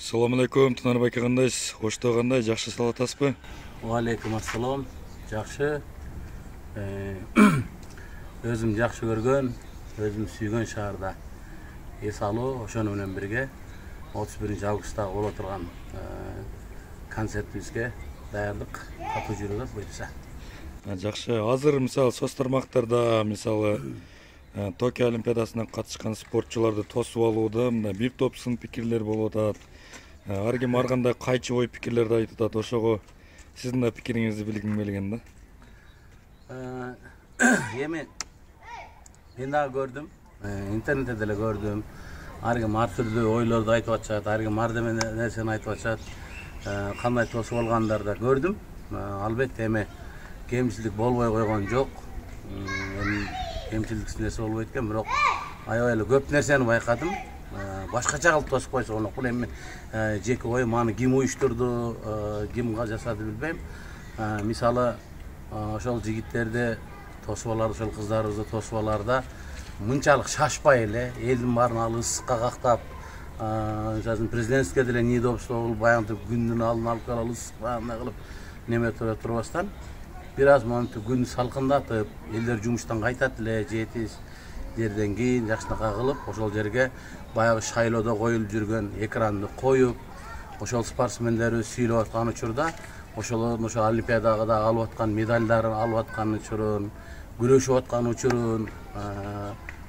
Assalamu alaikum, Тынарбай aka кандайсыз? Коштоо кандай? Жакшы салатасызбы? Алейкум ассалам. Жакшы. Өзүм жакшы көргөн, өзүм сүйгөн шаарда эс алуу, ошону менен бирге 31-августта боло турган концертибизге даярдык катуу жүрүүдө буйруса. Жакшы. Азыр мисалы соц тармактарда мисалы Токио Олимпиадасына катышкан спортчуларды тосуп алууда бир топ сын пикирлер болуп атат. Ар ким ар кандай кайчы ой пикирлерди айтып атат. Ошого сиздин да пикириңизди билгим келген да. Эми мен дагы көрдүм, интернетте деле көрдүм. Ар ким ар түрдүү ойлорду айтып атышат, ар ким ар деме нерсени айтып атышат. Кандай тосуп алгандарды да көрдүм. Албетте эми кемчилик болбой койгон жок. Кемчиликсиз нерсе болбойт экен, бирок аябай эле көп нерсени байкадым. Башкача кылып тосуп койсо болот. Бул эми жеке оюм, аны ким уюштурду, ким жасады билбейм. Мисалы ошол жигиттерди тосуп алар, ошол кыздарыбызды тосуп аларда мынчалык шашпай эле элдин баарын ал ысыкка кактап, мисалы президентке деле неудобство болуп, баягы күндүн алдын алып калып ысык баягындай кылып неме турбастан бир аз монтип күндү салкындатып, элдер жумуштан кайтат эле, жетиш жерден кийин жакшынакай кылып, ошол жерге баягы шайлоодо коюлуп жүргөн экранды коюп, ошол спортсмендерибиз сүйлөп аткан учурда ошолордун ошо олимпиадага алып аткан медалдарын алып аткан учурун, күрөшүп аткан учурун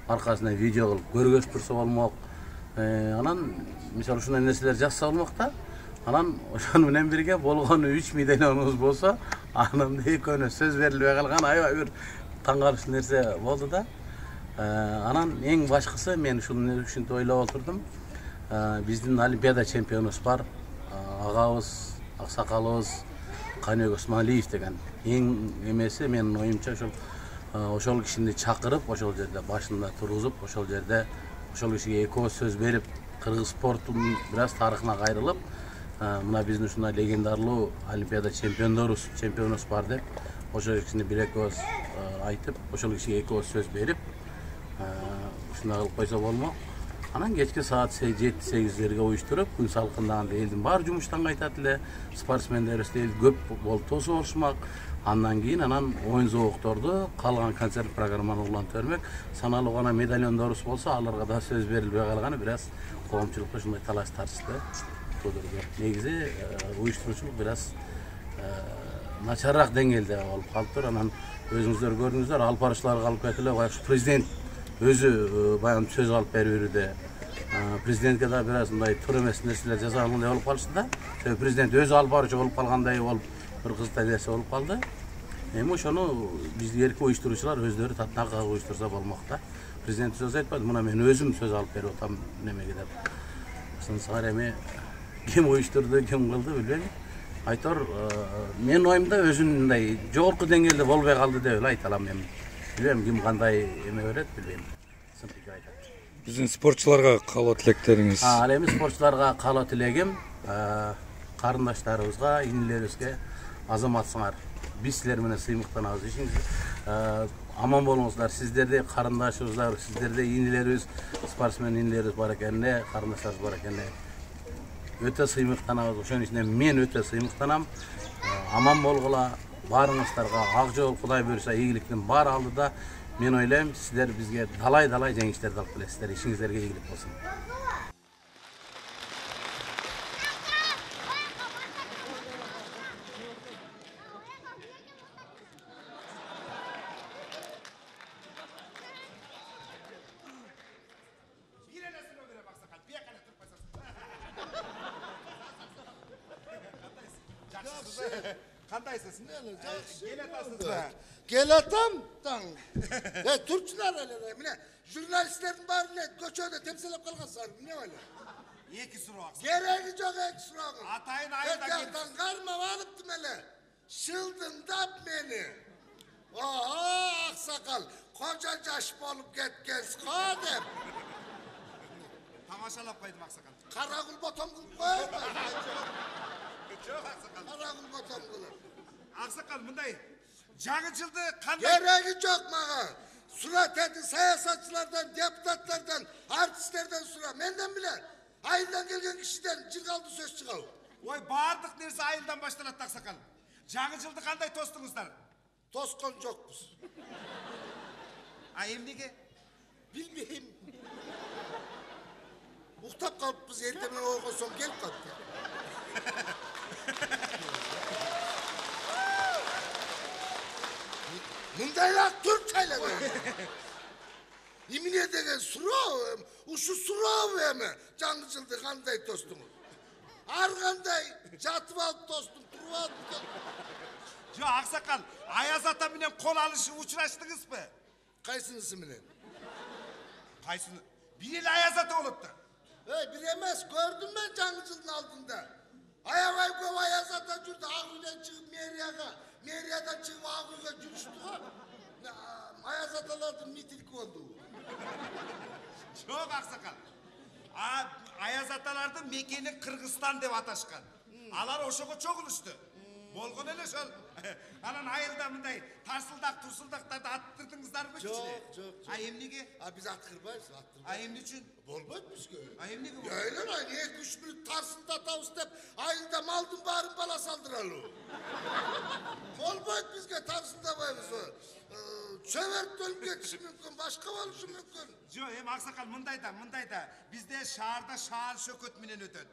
аркасынан видео кылып көргөзүп турса болмок. Анан мисалы ушундай нерселер жазса болмок да. Анан ошону менен бирге болгону 3 миллионубуз болсо, анан экөөнө сөз берилбей калган аябай бир таң калыштуу нерсе болду да. Анан эң башкысы мен ушинтип ойлоп отурдум. Биздин олимпиада чемпионубуз бар. Агабыз, аксакалыбыз Каныбек Осмоналиев деген. Эң эмеси менин оюмча ошол кишини чакырып, ошол жерде башында тургузуп, ошол жерде ошол кишиге экөө сөз берип, кыргыз спортунун бир аз тарыхына кайрылып, мына биздин ушундай легендарлуу олимпиада чемпионубуз бар деп, ошол кишини бир экөөбүз айтып, ошол кишиге экөөбүз сөз берип, ушундай кылып койсо болмок. Анан кечки саат 7-8-лерге уюштуруп, күн салкындаганда элдин баары жумуштан кайтат эле, спортсмендерибиз көп болуп тосуп алышмак. Андан кийин оюн зоокторду, калган концерт программаны улантып бермек. Саналуу гана медальондорубуз болсо, аларга да сөз берилбей калганы бир аз коомчулукта ушундай талаш тартышты туудурду. Негизи уюштуруучулук бир аз начарыраак деңгээлде болуп калыптыр. Анан өзүңүздөр көрдүңүздөр, алып баруучуларга алып кетип эле баягы президент өзү баягы сөз алып берип берүүдө. Президентке да бир аз мындай туура эмес нерселер жасалгандай болуп калышты да. Президент өзү алып баруучу болуп калгандай болуп, бир кызыктай нерсе болуп калды. Эми ошону биз эрки уюштуруучулар өздөрү татынакка уюштурса болмок да. Президент сөз айтпады, мына мен өзүм сөз алып берип атам немеге деп. Ошондо эми ким уюштурду, ким кылды билбейм. Айтор, менин оюмда өзүнүн мындай жогорку деңгээлде болбой калды деп эле айта алам эми. Билбейм ким кандай эме берет, билбейм. Сынтык айтат. Биздин спортчуларга каалоо тилектериңиз? Ал эми спортчуларга каалоо тилегим, карындаштарыбызга, инилерибизге азаматсыңар. Биз силер менен сыймыктанабыз. Ишиңиз аман болуңуздар. Сиздерде карындашыбыздар, сиздерде инилерибиз, спортсмен инилерибиз бар экенле, карындаштарыбыз бар экенле. Өтө сыймыктанабыз. Ошонун ичинде мен өтө сыймыктанам. Аман болгула, баарыңыздарга ак жол, Кудай буйруса, ийгиликтин баары алдыда. Мен ойлойм, сиздер бизге далай жеңиштерди алып келесиздер. Ишиңиздерге ийгилик болсун. Kandaysiz? Gelatam. Türkçüler öyle. Mine jurnalistlerin bari ne göçöde temsilip kalgasar. Ne öyle? Eki surak. Gereği çok ek surak. Atayın ayında git. Yaktan karma alıptım hele. Şıldın da beni. Oha aksakal. Koca caş bolup getkens kadem. Tamaşalap koydum aksakal. Karakul botam kılıp koyma. Çok aksakal. Karakul botam kılıp. Aksakal bunday. Жаңычылды қандай? Gereği çok mağa. Surat edi siyasatçılardan, deputatlardan, artistlerden sura. Menden bile. Айылдан келген kişiden жыргалды сөз чыгабы. Ой, бардық нерсе айылдан башталады ақсақал. Жаңы жылды қандай тостыңыздар? Тоскон жокпуз. А эмнеге? Билбейм. Уктап калыппыз, эртең ойгонсоң келип калыптыр. Мындайлап туруп чайлады. Эмне деген суроо, ушу суроо эми. Жаңы жылды кандай тостуңуз? Ар кандай жатып алып тостум, туруп алып. Жо, ақсақал, Аяз ата менен қол алышып учураштыңыз бы? Кайсынысы менен? Қайсыны? Bir el Аяз ата болыпты. Bir emez, gördüm ben жаңы жылдын алдында. Аябай көп Аяз ата жүрдü, Ак үйдөн чыгып мэрияга, мэриядан чыгып Ак үйгө жүрүштү го. Аяз аталардын митинги болду. Жоқ, ақсақал. Аяз аталардың мекені Қырғызстан деп аташқан. Алар ошого чогулушту. Болгон эле ошол. Анан айылда мындай тарсылдак, турсулдактарды аттырдыңыздарбы кичине? Жок. А эмнеге? Биз аткырбайбыз, А эмне үчүн? Болбойт бизге. А эмнеге болбойт? Öyle lan, 2-3 minut tarsıldatabız dep ayılda maldın barın bala saldıralı. Olboyt bizge tarsıldabayбыз o. Çövert dönüp geçişi mümkün, başka oluşu mümkün. Жо, ақсақал, мындайда. Bizde шаарда шаар шөкөт менен өтөт.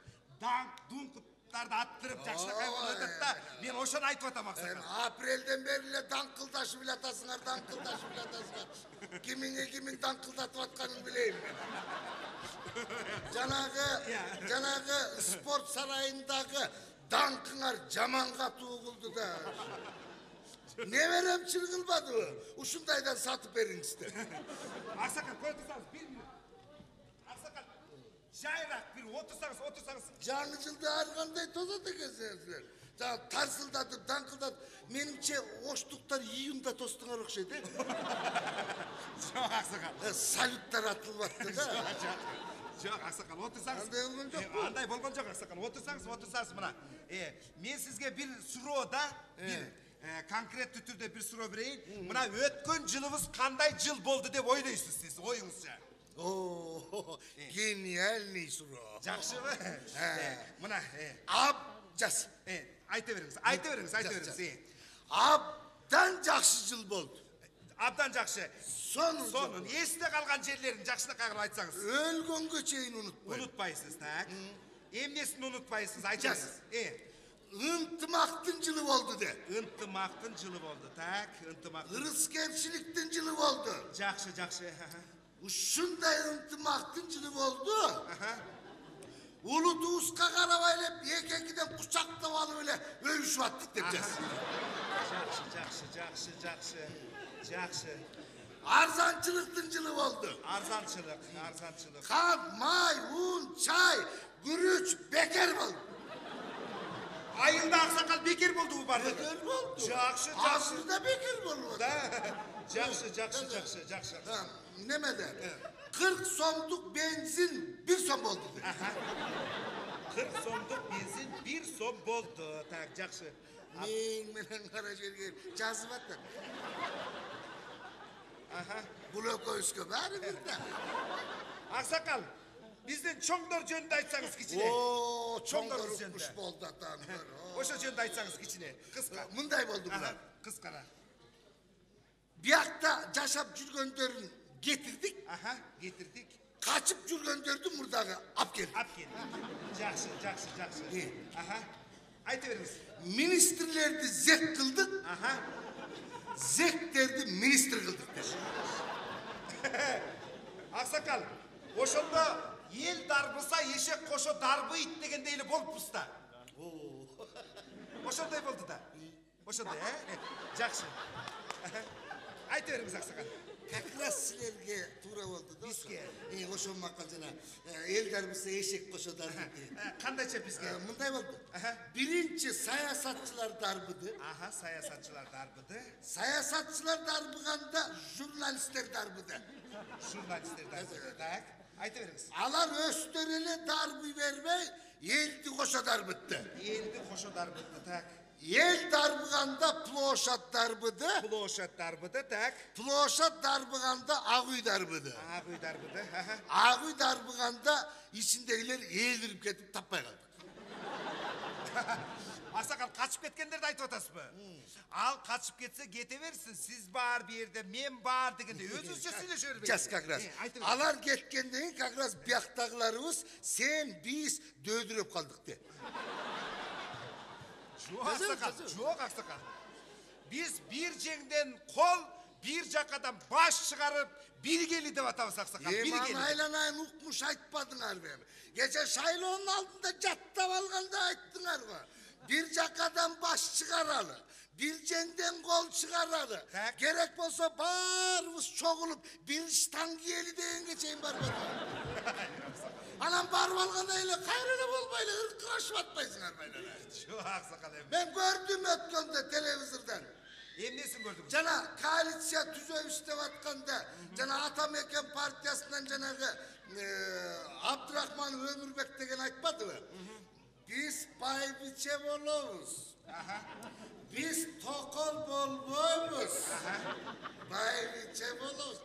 Дуңкуттарды аттырып жакшынакай болуп өтөт да. Мен ошону айтып атам, ақсақал. Апрелден бери эле даңкылдашып эле атасыңар, даңкылдашып эле атасыңар. Кимиңе даңкылдатып атканын билейм мен. Жанагы спорт сарайындагы даңкыңар жаманга туугулду да. Не берем чыргылбадыбы? Ушундайдан сатып бериңиздер. Ақсақал, көре тұрсаңыз, 1 минут. Ақсақал, жайырақ, bir отырсаңыз. Жаңы жылды ар кандай тосот экенсиңер. Жаңы тарсылдатып, даңкылдатып, менимче оштуктар июнда тостуңар окшойт, Жоқ, ақсақал. Салюттар атылып атты да. Жоқ, ақсақал, отырсаңыз. Андай болгон жок бу? Андай болгон жок, ақсақал. Отырсаңыз мына. Мен сізге bir суроо да, bir конкретті түрде bir суроо берейин. Мына өткөн жылыбыз кандай жыл болду деп ойлойсуз сиз, оюңузча. О, гениальный суроо. Жакшыбы? Мына, Жас. айта бериңиз. Абдан жакшы жыл болду. Абдан жакшы. Сонун. Эсте калган жерлерин жакшынакай кылып айтсаңыз. Өлгөнгө чейин унутпайм. Унутпайсыз, так? Эмнесин унутпайсыз, айтыңыз. Ынтымактын жылы болду де. Ынтымактын жылы болду, так? Ырыскерчиликтин жылы болду. Жакшы. Ушундай ынтымактын жылы болду. Улуу туuска карабай эле эки-экиден кучактап алып эле өйүшүп аттык деп жаз. Жакшы. Арзанчылыктын жылы болду. Арзанчылык. Кан, май, un, чай, күрүч бекер болду. Айылда ақсақал бекер болды bu барды. Бекер болду. Жакшы. Азырда бекер болду. Жакшы. Немеде? 40 сомдук бензин 1 сом болду. 40 сомдук бензин 1 сом болду. Так, жакшы. Мен менен кара жерге жазып аттым. Бул экөөбүзгө баары бир да. Ақсақал, биздин чоңдор жөнүндө айтсаңыз кичине. О, чоңдор укмуш болду атаңдар. Ошо жөнүндө айтсаңыз кичине. Кыска. Мындай болду булар. Кыскара. Биякта жашап жүргөндөрүн кетирдик. Кетирдик. Качып жүргөндөрдү мурдагы алып келдик. Жакшы. Айта бериңиз. Министрлерди зек кылдык. Зектерди министр кылдык деш. Ақсақал, ошондо ел дарбыса ешек кошо дарбыйт дегендей эле болуппуз да. Ошондой болду да. Ошондой, жакшы. Айта бериңиз, ақсақал. Как раз силерге туура болду да. Бизге. Ошол макал жана эл дарбыса эшек кошо дарбыйт. Кандайча бизге? Мындай болду. Биринчи саясатчылар дарбыды. Саясатчылар дарбыды. Саясатчылар дарбыганда журналисттер дарбыды. Так, айта бериңиз. Алар өздөрү эле дарбый бербей, элди кошо дарбытты. Так. ел дарбығанда площадь дарбыды, Площадь дарбыды, так. площадь дарбығанда ақ үй дарбыды. Ақ үй дарбыды. Аха. Ақ үй дарбығанда ішіндегілер еліріп кетіп таппай қалды. Ақсақал, қачып кеткендерді айтып атасыз ба? Ал қачып кетсе кете берсін. Сіз бар бір жерде, мен бар дегенде өзіңізше сөйлешер бе? Жас как раз. Алар кеткенден как раз бияқтағыларымыз сен біз дөдіріп қалдық де. Жоқ, ақсақал, жоқ, ақсақал. Біз бір жеңден қол, бір жақадан баш шығарып, бір келі деп атамыз, ақсақал, бір Еман келі. айланайын ұқмыш айтпадыңар бе? Гece шайлоның алдында жаттап алғанда айттыңар ба? Bir жакадан баш шығаралы, bir жеңден қол шығаралы. Керек болса барыбыз чоғылып, bir штан киели дегенге чейин барбады. Анан барып алғанда эле кайрыда болбайлы, ыркырашып атпайсыңар байлар. Жоқ, ақсақал эми. Мен көрдүм өткөндө телевизордон. Эмнесин көрдүңүз? Жана коалиция түзөбүз деп атканда, жана Атамекен партиясынан жанагы Абдурахман Өмүрбек деген айтпадыбы? Biz baybiçe bolobuz. Biz tokol bolboymuz. Baybiçe bolobuz.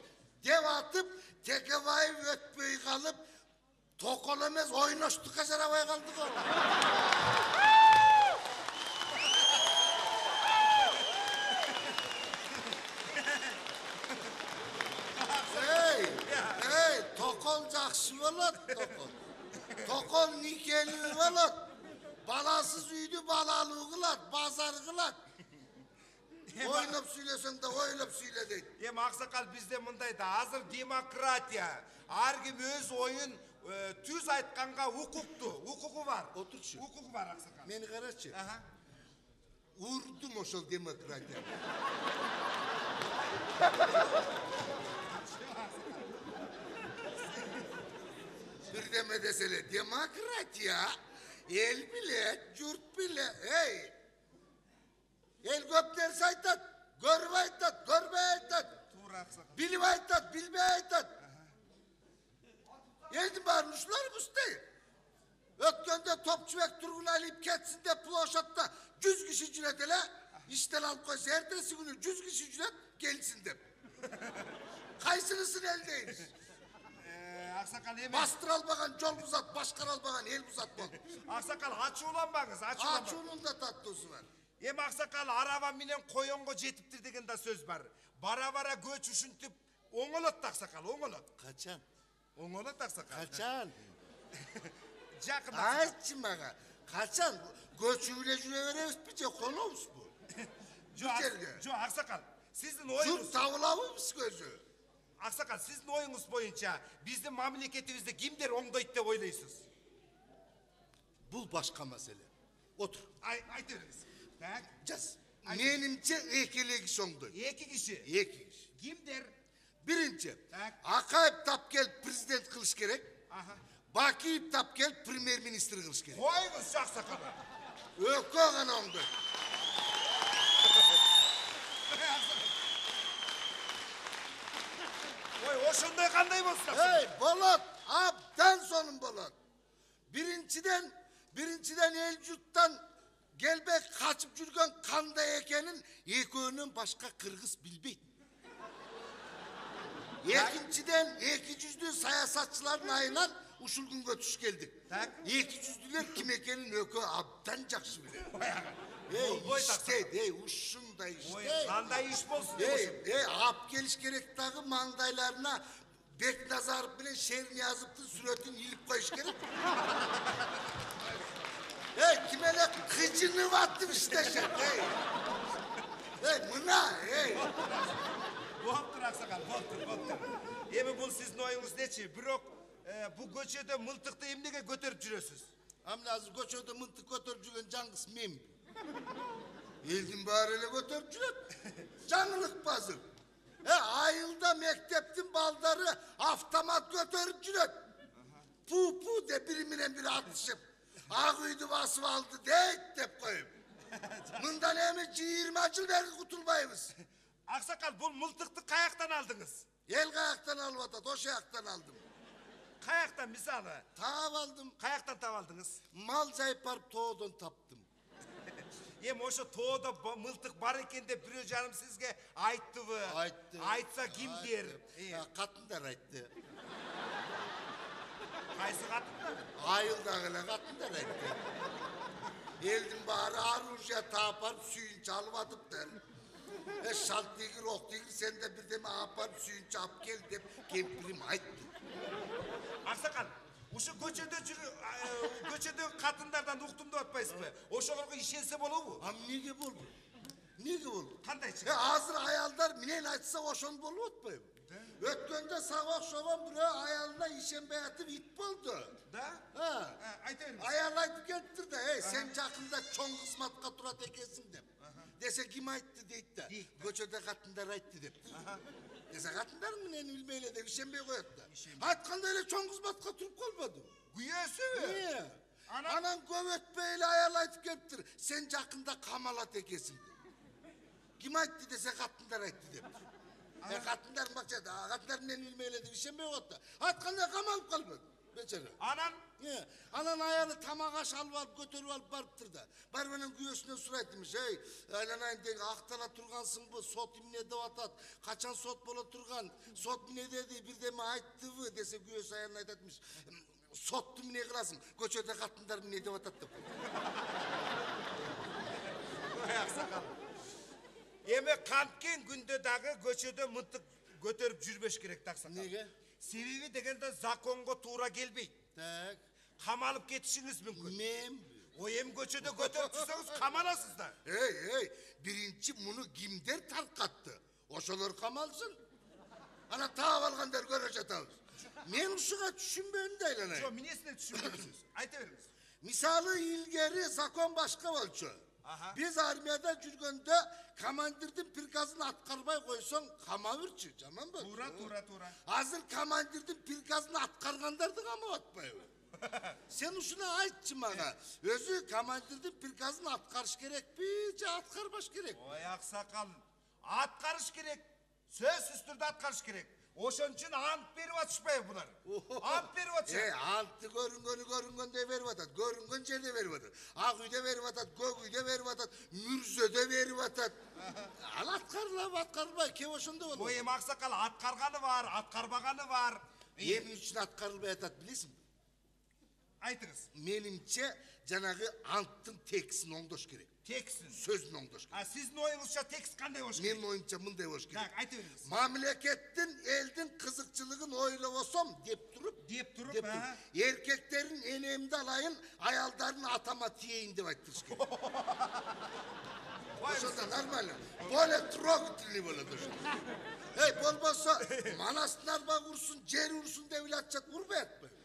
Dev atıp teke bayım ötmeyi kalıp tokol emez oynaştık kaçarabay kaldık o. Hey, tokol jakşı bolot, tokol. Tokol nikeli bolot. Balasız üydü balalığı kılat, bazarı kılat. Oynap söylesen de oynap söyle deydi. Em ақсақал bizde mındaydı. Hazır demokratiya. Her kim öz oyun tüz aytkanға hukuktu. Hukuku var. Oturşu. Hukuku var ақсақал. Beni karaçı. Aha. Vurdum oşul demokratiya. Bir deme desele demokratiya. El bile, yurt bile, hey! El göplerse aytat, görüp aytat, görmey aytat. Tuğra ақсақал. Bilip aytat, bilmey aytat. Eldi barmışlar Mustafa. Ötkönde Topçubek Turgunaylıp ketsin de ploşatta 100 kişi cüret ele, işten alıp koysa ertesi günü 100 kişi cüret gelsin de. Kaysınısın eldeymiş. Ақсақал emin. Bastır albagan, yol buzat, başkar albagan, el buzat bol. Ақсақал açulanmаңыз, açulanmаңыз. Açuğunun da tatlısı var. Em ақсақал araba менен коёнго жетиптир деген да сөз бар. Бара-бара көч ушинтип оңолот да ақсақал, оңолот. Kaçan? Оңолот ақсақал. Kaçan? Жақын. Aytçı bana. Kaçan? Göçüyle jüre veremiz bir şey konumuz bu. Жоқ, ақсақал. Сиздин оюңуз. Jurt tavlamız gözü. Ақсақал, сиздин оюңуз боюнча биздин мамлекетибизди кимдер оңдойт деп ойлойсуз? Bu başka mesele. Otur. Айта бериңиз. Так. Caz. Menimce ekili kişi oldu. Эки киши. Екі kişi. Кимдер? Birinci. Tak. Akayip Tapkel prezident kılış gerek. Aha. Bakiyip Tapkel premier minister kılış gerek. Коюңуз ақсақал. Ökü oğan oldu. Ой, ошондой кандай болсун? Hey Bolot. Abdan sonun Bolot. Birinciden el yurttan gelbek kaçıp жүрген kanday ekenin ekönün başka Kırgız bilbeydi. Ekinciden iki yüzlü sayasatçıların ayından uşulgun götüş geldik. Tak. İki yüzlüler kim ekenin ökü abdan jakşı bilir. Oy, Hey uşun da işte. Ой, кандай иш болсун? Hey ap geliş gerek dağı mangdaylarına Beknazarov bilen şehrini yazıp da suretini yiyip koyuş gerek. Hey kimele kıcını battım işte şey. Hey mına hey. Болуптур ақсақал, болуптур. Эми бул сиздин оюңуз нечи? Бирок бул көчөдө мылтыкты эмнеге көтөрүп жүрөсүз? Amına azı koçoda mıntık götürüp жүрген Cangız mem. Eldin bari ele götürüp жүрөт. Canlılık bazır. Ayılda mekteptin baldarı avtomat götürüp жүрөt. Pu de birimine biri atışıp. Ağıydı basıp aldı deyit dep koyup. Mından emi 20 yıl beri kutulmayımız. Ақсақал, бул мылтыкты каяктан алдыңыз? El kayaktan alıp atat, o şeyaktan aldım. Каяктан мисалы? Tav aldım. Каяктан таап алдыңыз? Mal jayıp barıp toğdan taptım. Эми ошо тоодо мылтык бар экен деп бирөө жарым сизге айттыбы? Айтты. Айтса кимдер? Катындар айтты. Кайсы катындар? Айылдагы эле катындар айтты. Элдин баары оружие таап барып сүйүнчү алып атыптыр. Шалт дегир, ок дегир, сен де бирдеме алып барып сүйүнчү алып кел деп кемпирим айтты. Аксакал, ушу көчөдө катындардан уктум деп атпайсызбы? Ошолорго ишенсе болобу? Эмнеге болду? Эмнеге болду? Кандайчы? Азыр аялдар менен айтса ошон болуп атпайбы? Өткөндө сага окшогон бирөө аялына ишенбей атып ит болду. Да? Айта бериңиз. Аял айтып келиптир да, сен жакында чоң кызматка турат экенсиң деп. Десе ким айтты дейт да. Көчөдө катындар айтты дептир. Десе катындар менен билбей эле деп ишенбей коет да. Айткандай эле чоң кызматка туруп калбады. Күйөөсүбү? Анан көп өтпөй эле аял айтып келиптир, сен жакында камалат экенсиң деп. Ким айтты десе катындар айтты дептир. Катындар бакчада, катындар менен билбей эле деп ишенбей коет да. Айткандай камалып калбады. Бечара. Анан аялы тамак аш алып алып көтөрүп алып барыптыр да. Барып анан күйөөсүнөн сурайт эмиш, айланайын деги актала тургансыңбы, сот эмне деп атат, качан сот боло турган, сот эмне деди, бирдеме айттыбы десе күйөөсү аялына айтат эмиш, сотту эмне кыласың, көчөдө катындар эмне деп атат деп. Эми канткен күндө дагы көчөдө мынтык көтөрүп жүрбөш керек да Аксакал. Неге? Себеби дегенде законго туура келбейт. Так. Камалып кетишиңиз мүмкүн. Мен Эми көчөдө көтөрүп жүрсөңүз камаласыз да. Биринчи муну кимдер таркатты? Ошолор камалсын. Ана таап алгандар көрө жатабыз. Мен ушуга түшүнбөйм да айланайын. Жок, эмнесине түшүнбөйсүз? Айта бериңиз. Мисалы илгери закон башка болчу. Биз армияда жүргөндө командирдин приказын аткарбай койсоң камабырчы, жаман болду. Туура. Азыр командирдин приказын аткаргандарды камап атпайбы? Сен ушуну айтчы мага. Өзү командирдин приказын аткарыш керекпи же аткарбаш керек? Ой, Аксакал, аткарыш керек. Сөзсүз түрдө аткарыш керек. Ошон үчүн ант берип атышпайбы булар? Ант берип атышат. Антты көрүнгөндө берип атат, көрүнгөн жерде берип атат. Ак үйдө берип атат, көк үйдө берип атат, мүрзөдө берип атат. Ал аткарылабы, аткарылбай, кеп ошондо болот. Ой, эми Аксакал, аткарганы бар, аткарбаганы бар. Эмне үчүн аткарылбай атат билесиңби? Айтыңыз. Менимче жанагы анттын текстин оңдош керек. Текстин? Сөзүн оңдош керек. Сиздин оюңузча текст кандай болуш керек? Менин оюмча мындай болуш керек. Так, айта бериңиз. Мамлекеттин, элдин кызыкчылыгын ойлобосом деп туруп, эркектерин энемди алайын, аялдарын атама тиейин деп айттырыш керек. Ошондо нормально. Более трогательный болот ошо. Болбосо Манасын арбак урсун, жер урсун деп эле атышат, урбай атпайбы?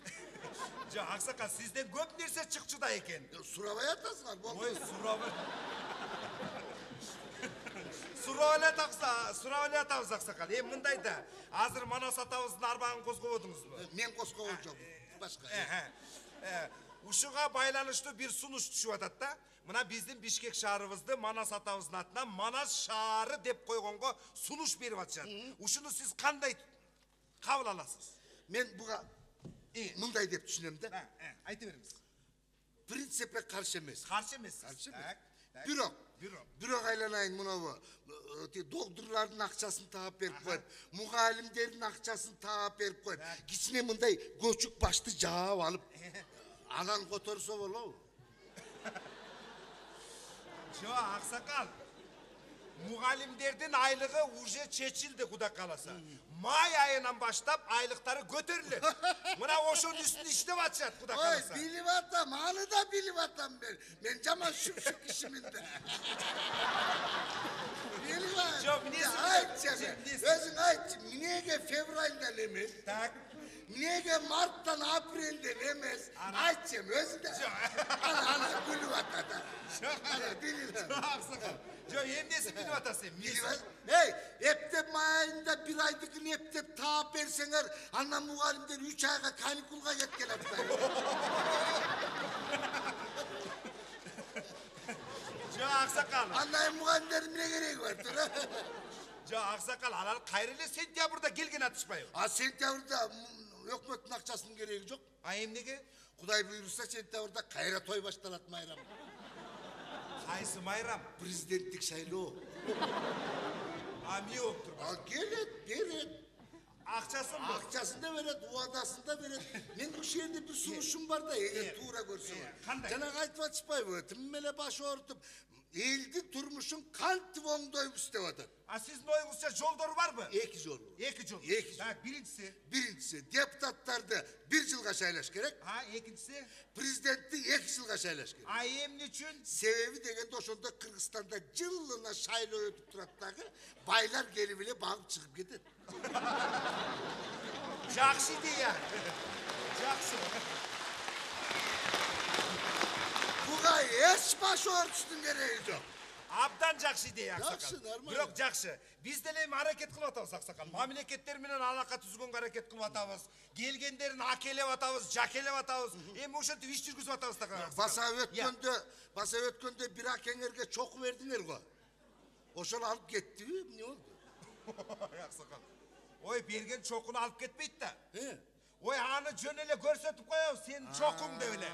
Жок, Аксакал, сизден көп нерсе чыкчу да экен. Сурабай атасыңар, болду. Ой, сурабай. Сурап эле атабыз Аксакал. Эми мындай да, азыр Манас атабыздын арбагын козгободуңузбу? Мен козгобон жокмун. Башка. Ушуга байланыштуу бир сунуш түшүп атат да. Мына биздин Бишкек шаарыбызды Манас атабыздын атынан Манас шаары деп койгонго сунуш берип атышат. Ушуну сиз кандай кабыл аласыз? Мен буга мындай деп түшүнөм да. Айта бериңиз. Принципе каршы эмес. Каршы эмессиз. Каршы эмес. Бирок айланайын мынабу доктурлардын акчасын таап берип коюп, мугалимдердин акчасын таап берип коюп, кичине мындай көчүк башты жаап алып, анан которсо болобу? Жок, Аксакал. Мугалимдердин айлыгы уже чечилди, куда каласа. Май айынан баштап айлыктары көтөрүлөт. Мына ошонун үстүнө иштеп атышат, куда каласа. Ой, билип атам, аны да билип атам мен. Мен жаман шүкшүк кишимин да. Билип атам. Жок, эмнеси? Айтчы, өзүң айтчы, эмнеге февралда эле эмес? Так. Эмнеге марттан апрелде эмес? Айтчы, өзүң да. Ана күлүп атат. Ана билип атам. Жок, Аксакал. Жок, эмнесин билип атасың? Билип атам. Эптеп майында бир айдыкын эптеп таап берсеңер, андан мугалимдер 3 айга каникулга кеткен атпайбы? Жок, Аксакал. Андан мугалимдердин эмне кереги бар тура? Жок, Аксакал, алар кайра эле сентябрда келген атышпайбы? Сентябрда өкмөттүн акчасынын кереги жок. Эмнеге? Кудай буйруса сентябрда кайра той башталат майрам. Кайсы майрам? Президенттік шайлоо. А эмне болуп тур? Келет, берет. Акчасын мı? Акчасын да берет, уадасын да берет. Мен ушул жерде бир сунушум бар да, эгер туура көрсөң. Кандай? Жанагы айтып атышпайбы? Тим эле баш оорутуп, элдин турмушун кантип оңдойбуз деп атат. А сиздин оюңузча жолдору барбы? Эки жол. Эки жол. Эки жол. Так, биринчиси. Биринчиси, депутаттарды 1 жылга шайлаш керек. А, экинчиси. Президентти 2 жылга шайлаш керек. А эмне үчүн? Себеби дегенде ошондо Кыргызстанда жылына шайлоо өтүп турат дагы, байлар келип эле багып чыгып кетет. Жакшы идея. Жакшы. Буга эч баш оорутуштун кереги жок. Абдан жакшы идея, Жакшы, аксакал. нормально. Бирок жакшы. Биз деле эми аракет кылып атабыз, аксакал. Мамлекеттер менен алака түзгөнгө аракет кылып атабыз. Келгендерин акелеп атабыз, жакелеп атабыз. Эми ошентип иш жүргүзүп атабыз да. Баса өткөндө бир акеңерге чоку бердиңер го. Ошону алып кеттиби? Эмне болду? Аксакал. Ой, берген чокуну алып кетпейт да. Э? Ой, аны жөн эле көрсөтүп коебуз, сенин чокуң деп эле.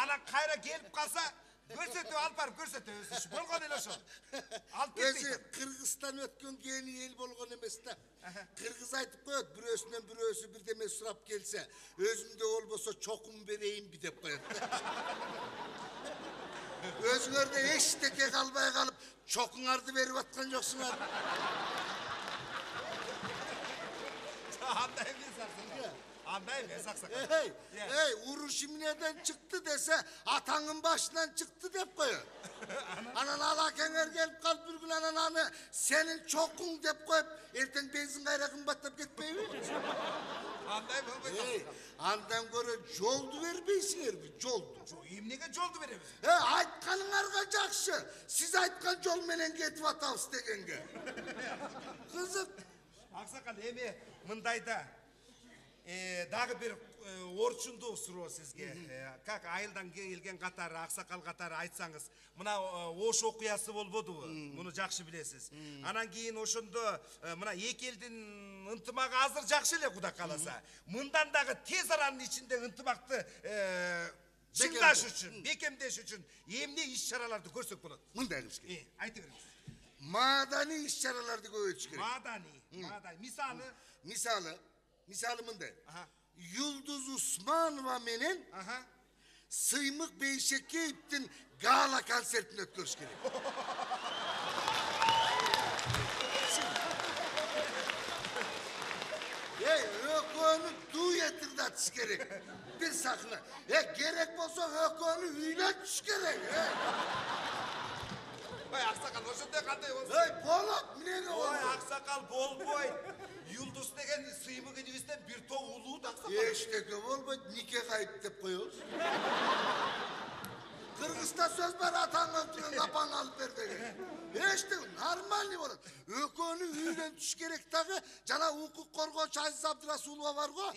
Анан кайра келип калса, көрсөтүп алып барып көрсөтөбүз. Иш болгон эле ошол. Алып Өзү кетпейт. Кыргызстан өткөн кийини эл болгон эмес да. Кыргыз айтып коет, бирөөсүнөн бирөөсү бирдеме сурап келсе, өзүмдө болбосо чокум берейинби деп коет. Өзүңөрдө эчтеке калбай калып, чокуңарды берип аткан жоксуңар. Андай эмес, аксакал. Андай эмес, аксакал. Эй, уруш эмнеден чыкты десе, атаңын башынан чыкты деп коет. Анан ал акеңер келип калып бир күн анан аны сенин чокуң деп коюп, эртең бензин кайра кымбаттап кетпейби? Андай болбойт. Андан көрө жолду бербейсиңерби? Жолду. Эмнеге жолду беребиз? Айтканыңарга жакшы. Сиз айткан жол менен кетип атабыз дегенге. Кызык. Аксакал, эми мындайда дагы бир орчундуу суроо сизге. Как айылдан келген катары, аксакал катары айтсаңыз, мына Ош окуясы болбодубу? Муну жакшы билесиз. Анан кийин ошондо мына эки элдин ынтымагы азыр жакшы эле, Куда кааласа. Мындан дагы тез аранын ичинде ынтымакты чыңдаш үчүн, бекемдеш үчүн эмне иш-чараларды көрсөк болот? Мындай кылыш керек. Айта бериңиз. Маданий иш-чараларды көбөйтүш керек. Маданий. Мисалы мындай. Юлдуз Усманова менен Сыймык Бейшекеевдин гала концертин өткөрүш керек. Экөөнү дуэтирдатыш керек. Бир сахна. Керек болсо экөөнү үйлөнүш керек. Ой, аксакал, ошондой кандай болсун? Болот, эмнеге болот? Ой, аксакал, болбойт. Юлдуз деген Сыймык инибизден бир топ улуу да, аксакал. Эчтеке болбойт, нике кайып деп коебуз. Кыргызда сөз бар, атаң өлтүргөн апаң алып бер деген. Эчтеке нормальный болот. Экөөнү үйлөнтүш керек дагы, жана укук коргоочу Азиз Абдырасулова бар го.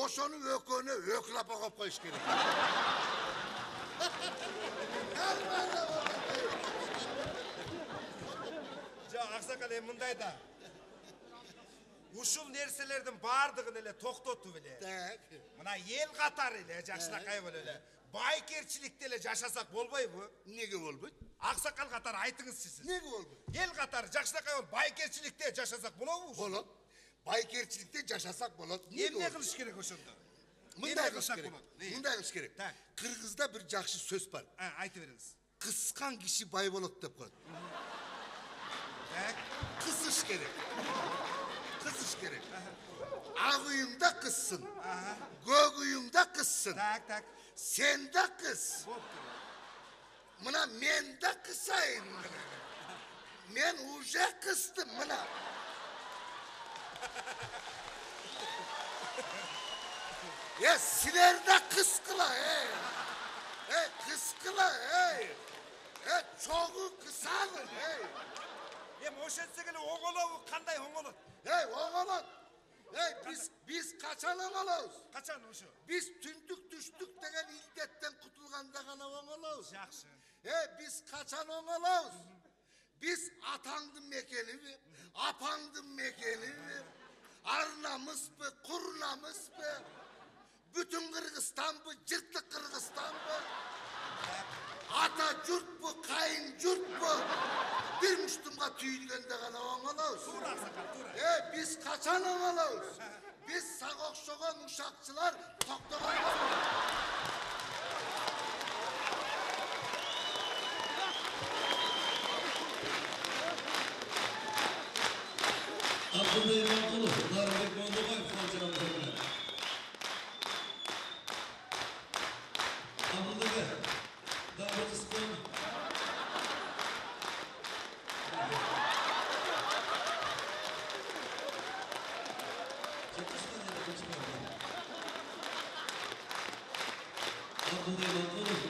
Ошону экөөнү өкүлапа коюп коюш керек. Аксакал, эми мындай да. Ушул нерселердин баардыгын эле токтотуп эле. Так. Мына эл катары эле жакшынакай болуп эле. Байкерчиликте эле жашасак болбойбу? Неге болбойт? Аксакал катары айтыңызчы сиз. Неге болбойт? Эл катары жакшынакай болуп байкерчиликте жашасак болобу? Болот. Байкерчиликте жашасак болот. Эмне кылыш керек ошондо? Мындай кылыш керек. Мындай кылыш керек. Так. Кыргызда бир жакшы сөз бар. Айта бериңиз. Кыскан киши бай болот деп коет. Кысыш керек. Кысыш керек. Ак үйүңдө кыссын. Көк үйүңдө кыссын. Так. Сен да кыс. Мына мен да кысайын. Мен уже кыстым мына. Силер да кыскыла, кыскыла, чогуу кысалын, Эми ошентсек эле оңолобу, кандай оңолот? Оңолот. Биз качан оңолобуз? Качан ошо? Биз түндүк түштүк деген илдеттен кутулганда гана оңолобуз. Жакшы. Биз качан оңолобуз? Биз атаңдын мекениби, апаңдын мекениби, арнамызбы, курнамызбы, бүтүн Кыргызстанбы, жыртык Кыргызстанбы? ата жұрт bu, қайын жұрт bu. Bir Müslümanға tüyілгенде ғана оңалауыз. Тура ақсақал, тура. Biz қашан оңалауыз? Biz сақ оқшоған ұшақшылар тоқтаған. Abdullah İmamoğlu, Narvik Mondovayev konuşanlarına. Abdullah, davet istiyorum. Abdullah İmamoğlu,